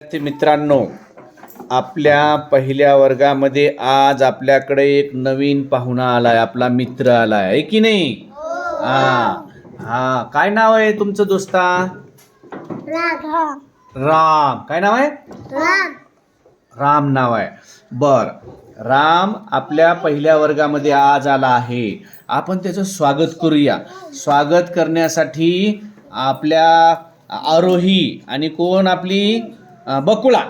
विद्यार्थी मित्रांनो, आपल्या पहिल्या वर्गामध्ये आज आपल्याकडे एक नवीन पाहुणा आलाय, आपला मित्र आलाय, आहे की नाही? हा काय नाव आहे तुमचं दोस्ता? राम. काय नाव आहे? राम नाव आहे. बर, राम आपल्या पहिल्या वर्गामध्ये आज आला आहे. आपण त्याचं स्वागत करूया. स्वागत करण्यासाठी आपल्या आरोही आणि कोण आपली बकुळा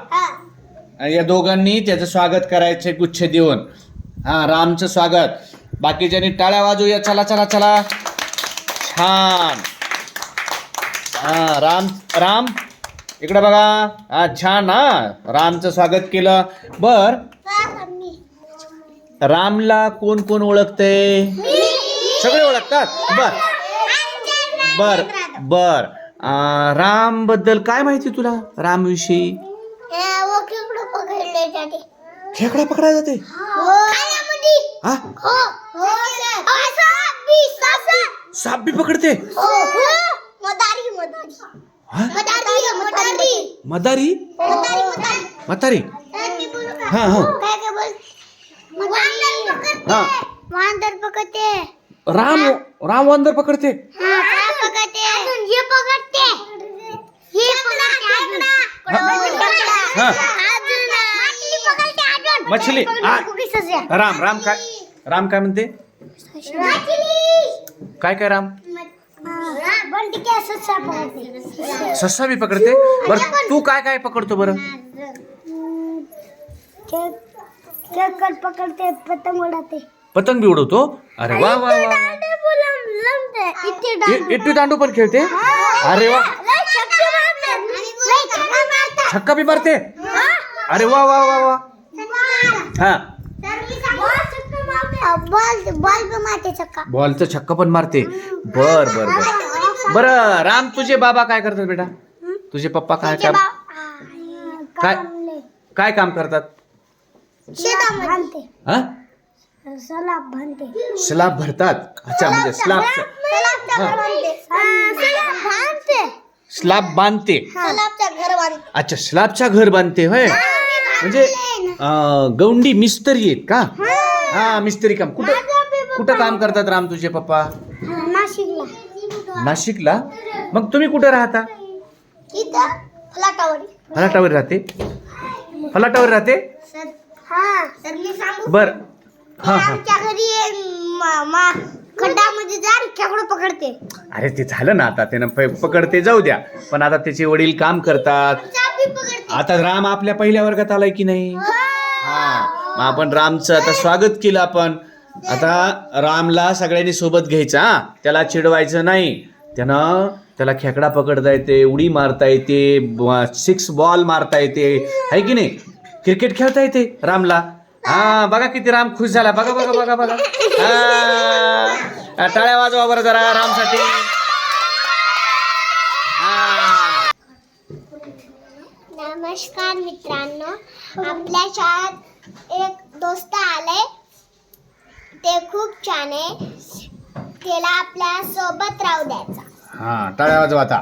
या दोघांनी त्याचं स्वागत करायचे गुच्छ देऊन. रामचं स्वागत. बाकीच्यांनी टाळ्या वाजवूया. चला चला चला. छान. राम इकडे बघा. छान. रामचं स्वागत केलं. बर, रामला कोण कोण ओळखते? सगळे ओळखतात. बर बर बर. राम बद्दल काय माहिती तुला? राम विषयी? खेकडा पकडायला जाते? साप बी पकडते? मदारी? म्हातारी? हा हा हा. वांदर पकडते. राम वांदर पकडते? मछली. राम काय म्हणते? काय राम? ससा बी पकडते? बर, तू काय पकडतो बरं? पकडते, पतंग उडवते. पतंग बी उडवतो? अरे वा वा वा. इट्टी दांडू पण खेळते? अरे वा. छक्का बी मारते? अरे वा वा वा वा. हा, बॉलचं छक्का पण मारते. बर बर बर बर. राम, तुझे बाबा काय करतात बेटा? तुझे पप्पा काय काय काम करतात? स्लॅब भरतात. अच्छा, म्हणजे स्लॅब बांधते. अच्छा, स्लॅबच्या घर बांधते होय. म्हणजे गौंडी मिस्त्री आहेत का? हा, मिस्त्री काम. कुठं काम करतात राम तुझे पप्पा? नाशिकला. मग तुम्ही कुठे राहता? फलाटावर राहते? फलाटावर राहते? बर. पकडते. अरे ते झालं ना, आता त्यानं पकडते, जाऊ द्या. पण आता त्याचे वडील काम करतात. आता राम आपल्या पहिल्या वर्गात आलाय की नाही? मग आपण रामचं आता स्वागत केलं आपण. आता रामला सगळ्यांनी सोबत घ्यायचं. त्याला चिडवायचं नाही. त्याला खेकडा पकडता येते, उडी मारता येते, 6 बॉल मारता येते, आहे की नाही? क्रिकेट खेळता येते रामला. बघा किती राम खुश झाला. बघा बघा बघा बघा. टाळ्या वाजवा बरं जरा रामसाठी. नमस्कार मित्रांनो, आपल्या शाळेत एक दोस्त आले. ते खूप छान आहे. त्याला आपल्या सोबत राहू द्यायचा. टाळ्या वाजवा आता.